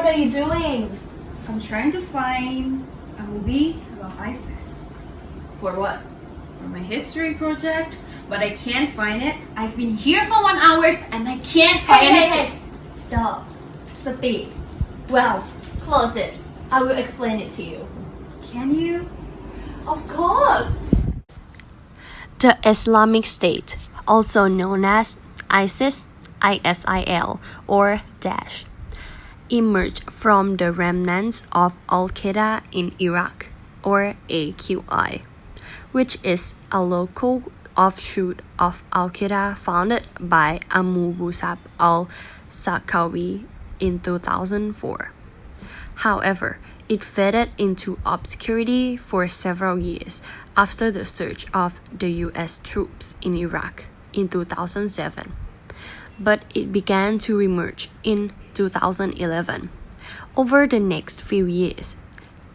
What are you doing? I'm trying to find a movie about ISIS For what? for my history project, but I can't find it. I've been here for 1 hour and I can't find it. Stop. Sati. Well, close it. I will explain it to you. Can you? Of course. The Islamic State, also known as ISIS, ISIL, or Daesh, emerged from the remnants of Al-Qaeda in Iraq, or AQI, which is a local offshoot of Al-Qaeda founded by Abu Musab al-Zarqawi in 2004. However, it faded into obscurity for several years after the surge of the US troops in Iraq in 2007. But it began to reemerge in 2011. Over the next few years,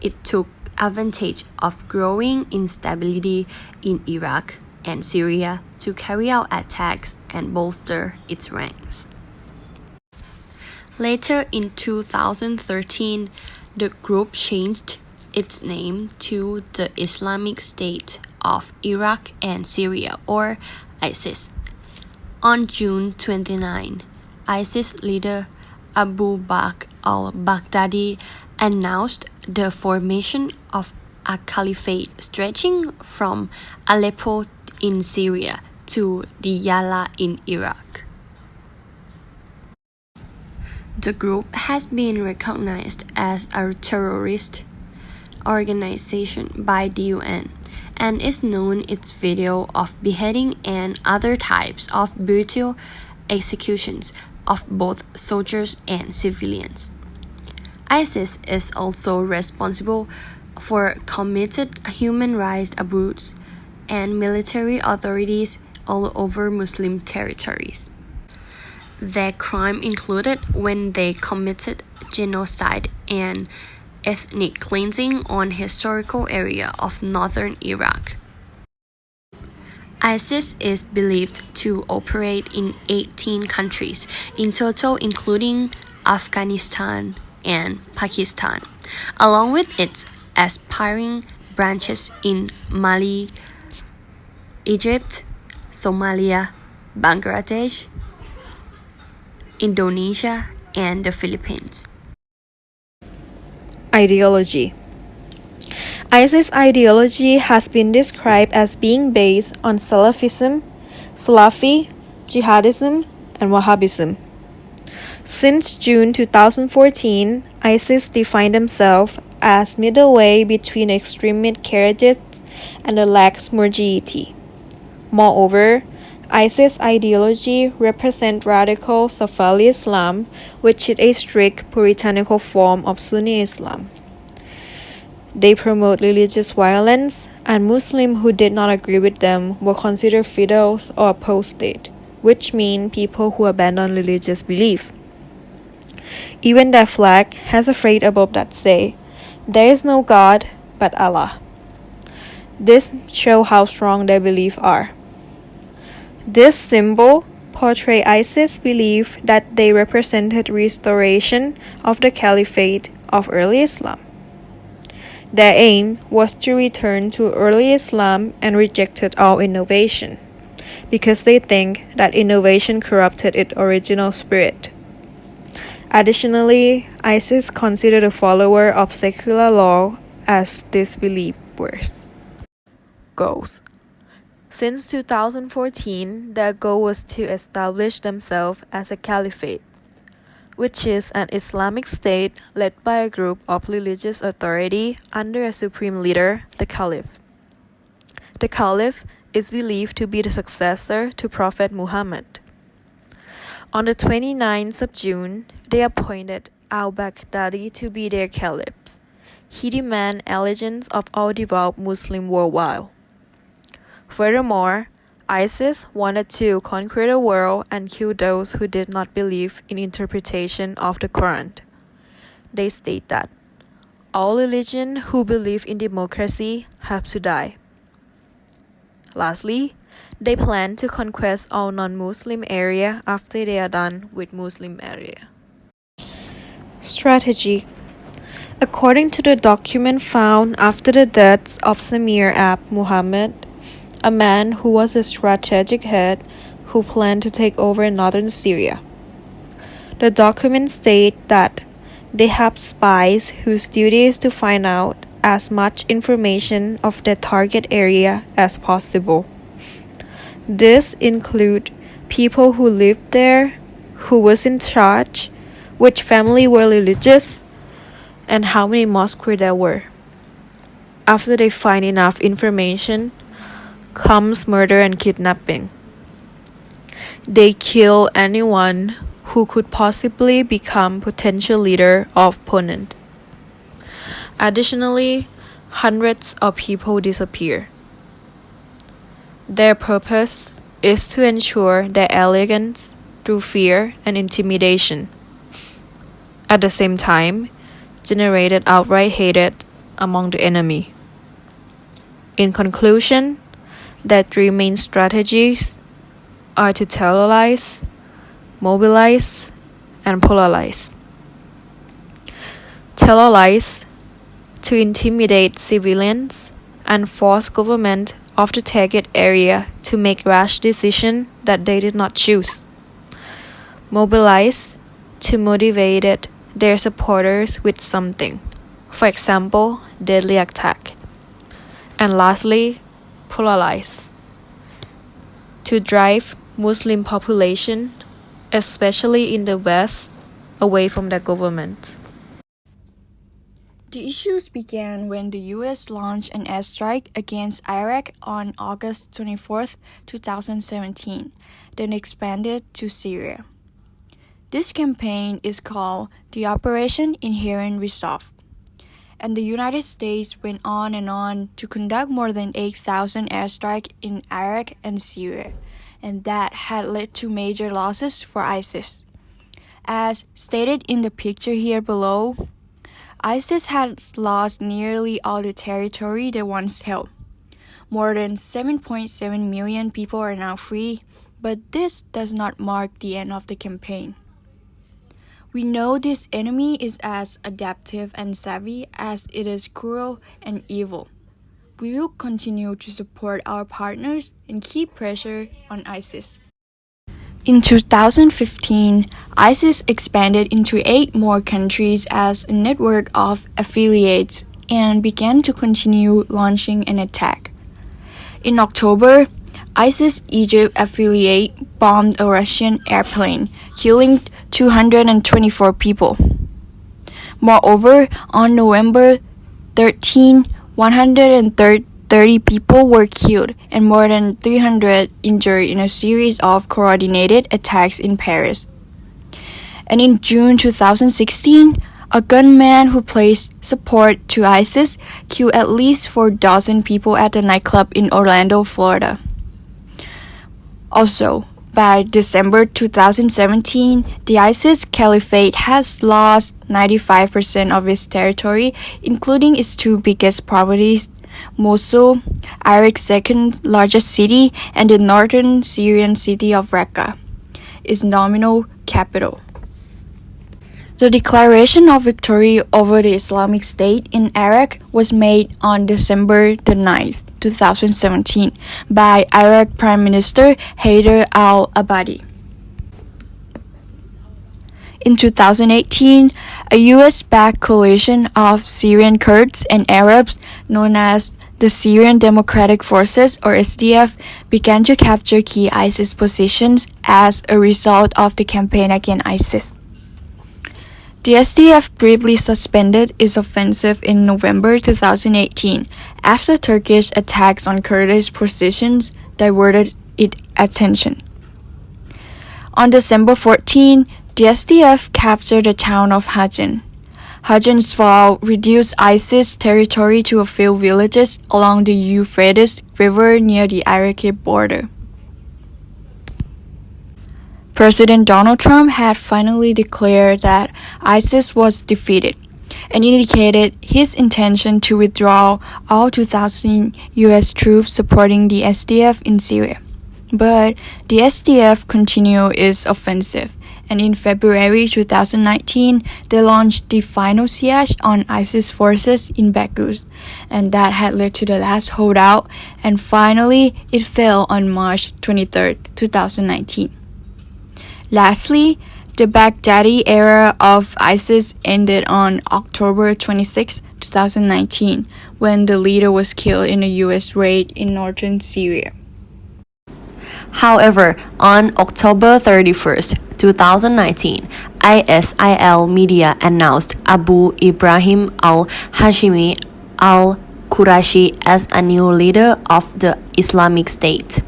it took advantage of growing instability in Iraq and Syria to carry out attacks and bolster its ranks. Later in 2013, the group changed its name to the Islamic State of Iraq and Syria, or ISIS. On June 29, ISIS leader Abu Bakr al-Baghdadi announced the formation of a caliphate stretching from Aleppo in Syria to Diyala in Iraq. The group has been recognized as a terrorist organization by the UN and is known its video of beheading and other types of brutal executions of both soldiers and civilians. ISIS is also responsible for committed human rights abuses and military authorities all over Muslim territories. Their crime included when they committed genocide and ethnic cleansing on historical area of northern Iraq. ISIS is believed to operate in 18 countries in total, including Afghanistan and Pakistan, along with its aspiring branches in Mali, Egypt, Somalia, Bangladesh, Indonesia, and the Philippines. Ideology. ISIS ideology has been described as being based on Salafism, Salafi, Jihadism, and Wahhabism. Since June 2014, ISIS defined themselves as middle way between extremist Kharijites and the lax Murji'ite. Moreover, ISIS ideology represents radical Safavi Islam, which is a strict puritanical form of Sunni Islam. They promote religious violence, and Muslims who did not agree with them were considered fidels or apostate, which mean people who abandon religious belief. Even their flag has a phrase above that say, "There is no God but Allah." This shows how strong their beliefs are. This symbol portrays ISIS' belief that they represented restoration of the caliphate of early Islam. Their aim was to return to early Islam and rejected all innovation, because they think that innovation corrupted its original spirit. Additionally, ISIS considered a follower of secular law as disbelievers. Goals. Since 2014, their goal was to establish themselves as a caliphate, which is an Islamic state led by a group of religious authority under a supreme leader, the Caliph. The Caliph is believed to be the successor to Prophet Muhammad. On the 29th of June, they appointed al-Baghdadi to be their caliph. He demanded allegiance of all devout Muslims worldwide. Furthermore, ISIS wanted to conquer the world and kill those who did not believe in interpretation of the Quran. They state that all religions who believe in democracy have to die. Lastly, they plan to conquest all non-Muslim area after they are done with Muslim area. Strategy. According to the document found after the death of Samir Ab Muhammad, a man who was a strategic head who planned to take over northern Syria. The document states that they have spies whose duty is to find out as much information of their target area as possible. This include people who lived there, who was in charge, which family were religious, and how many mosques there were. After they find enough information, comes murder and kidnapping. They kill anyone who could possibly become potential leader of opponent. Additionally, hundreds of people disappear. Their purpose is to ensure their elegance through fear and intimidation. At the same time, generated outright hatred among the enemy. In conclusion, their three main strategies are to terrorize, mobilize, and polarize. Terrorize, to intimidate civilians and force government of the target area to make rash decisions that they did not choose. Mobilize, to motivate their supporters with something, for example, deadly attack. And lastly, polarize, to drive Muslim population, especially in the West, away from their government. The issues began when the US launched an airstrike against Iraq on August 24, 2017, then expanded to Syria. This campaign is called the Operation Inherent Resolve, and the United States went on to conduct more than 8,000 airstrikes in Iraq and Syria, and that had led to major losses for ISIS. As stated in the picture here below, ISIS has lost nearly all the territory they once held. More than 7.7 million people are now free, but this does not mark the end of the campaign. We know this enemy is as adaptive and savvy as it is cruel and evil. We will continue to support our partners and keep pressure on ISIS. In 2015, ISIS expanded into 8 more countries as a network of affiliates and began to continue launching an attack. In October, ISIS Egypt affiliate bombed a Russian airplane, killing 224 people. Moreover, on November 13, 130 people were killed and more than 300 injured in a series of coordinated attacks in Paris. And in June 2016, a gunman who pledged support to ISIS killed at least 4,000 people at a nightclub in Orlando, Florida. Also, by December 2017, the ISIS Caliphate has lost 95% of its territory, including its 2 biggest properties, Mosul, Iraq's second largest city, and the northern Syrian city of Raqqa, its nominal capital. The declaration of victory over the Islamic State in Iraq was made on December 9th, 2017 by Iraq Prime Minister Haider al-Abadi. In 2018, a US-backed coalition of Syrian Kurds and Arabs known as the Syrian Democratic Forces or SDF began to capture key ISIS positions as a result of the campaign against ISIS. The SDF briefly suspended its offensive in November 2018 after Turkish attacks on Kurdish positions diverted its attention. On December 14, the SDF captured the town of Hajan. Hajan's fall reduced ISIS territory to a few villages along the Euphrates River near the Iraqi border. President Donald Trump had finally declared that ISIS was defeated and indicated his intention to withdraw all 2,000 US troops supporting the SDF in Syria. But the SDF continued its offensive, and in February 2019, they launched the final siege on ISIS forces in Baghouz, and that had led to the last holdout, and finally, it fell on March 23, 2019. Lastly, the Baghdadi era of ISIS ended on October 26, 2019, when the leader was killed in a US raid in northern Syria. However, on October 31st, 2019, ISIL media announced Abu Ibrahim al-Hashimi al-Qurashi as a new leader of the Islamic State.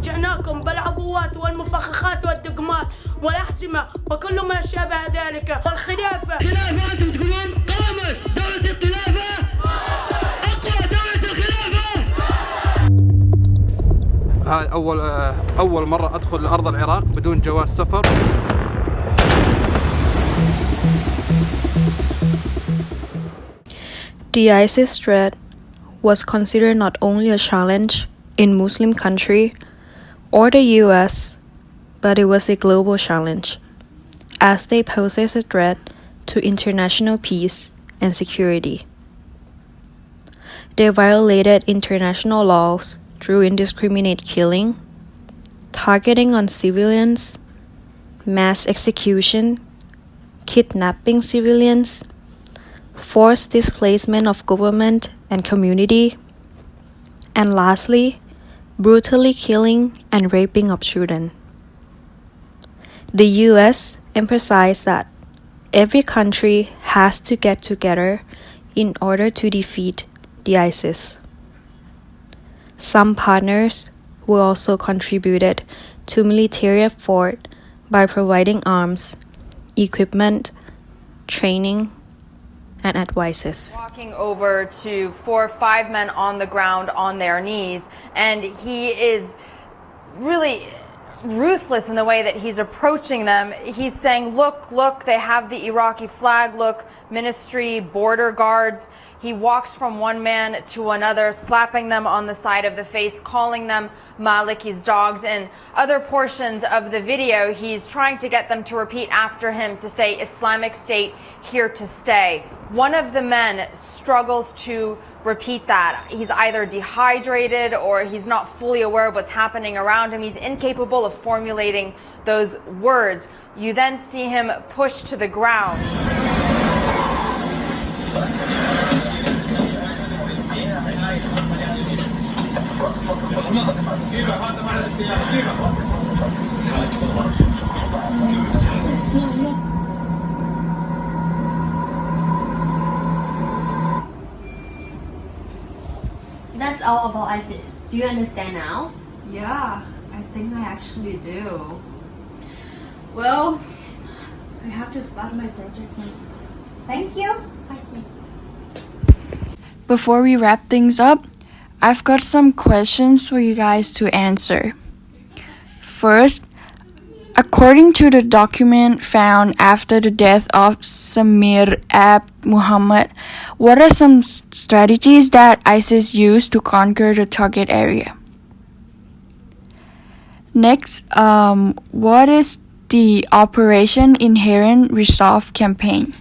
جئناكم بالعبوات والمفخخات والدقمات والأحزمة وكل ما شابه ذلك والخلافة. خلافة أنتم تقولون قامت دولة الخلافة، أقوى دولة الخلافة. هذا أول مرة أدخل أرض العراق بدون جواز سفر. The ISIS threat was considered not only a challenge in Muslim country or the US, but it was a global challenge, as they poses a threat to international peace and security. They violated international laws through indiscriminate killing, targeting on civilians, mass execution, kidnapping civilians, forced displacement of government and community, and lastly, brutally killing and raping of children. The US emphasized that every country has to get together in order to defeat the ISIS. Some partners who also contributed to military effort by providing arms, equipment, training, and advices. Walking over to 4 or 5 men on the ground on their knees, and he is really ruthless in the way that he's approaching them. He's saying, look, they have the Iraqi flag, look, ministry, border guards. He walks from one man to another, slapping them on the side of the face, calling them Maliki's dogs. In other portions of the video, he's trying to get them to repeat after him to say, Islamic State, here to stay. One of the men struggles to repeat that. He's either dehydrated or he's not fully aware of what's happening around him. He's incapable of formulating those words. You then see him pushed to the ground. That's all about ISIS. Do you understand now? Yeah, I think I actually do. Well, I have to start my project now. Thank you. Before we wrap things up, I've got some questions for you guys to answer. First, according to the document found after the death of Samir Ab Muhammad, what are some strategies that ISIS used to conquer the target area? Next, what is the Operation Inherent Resolve campaign?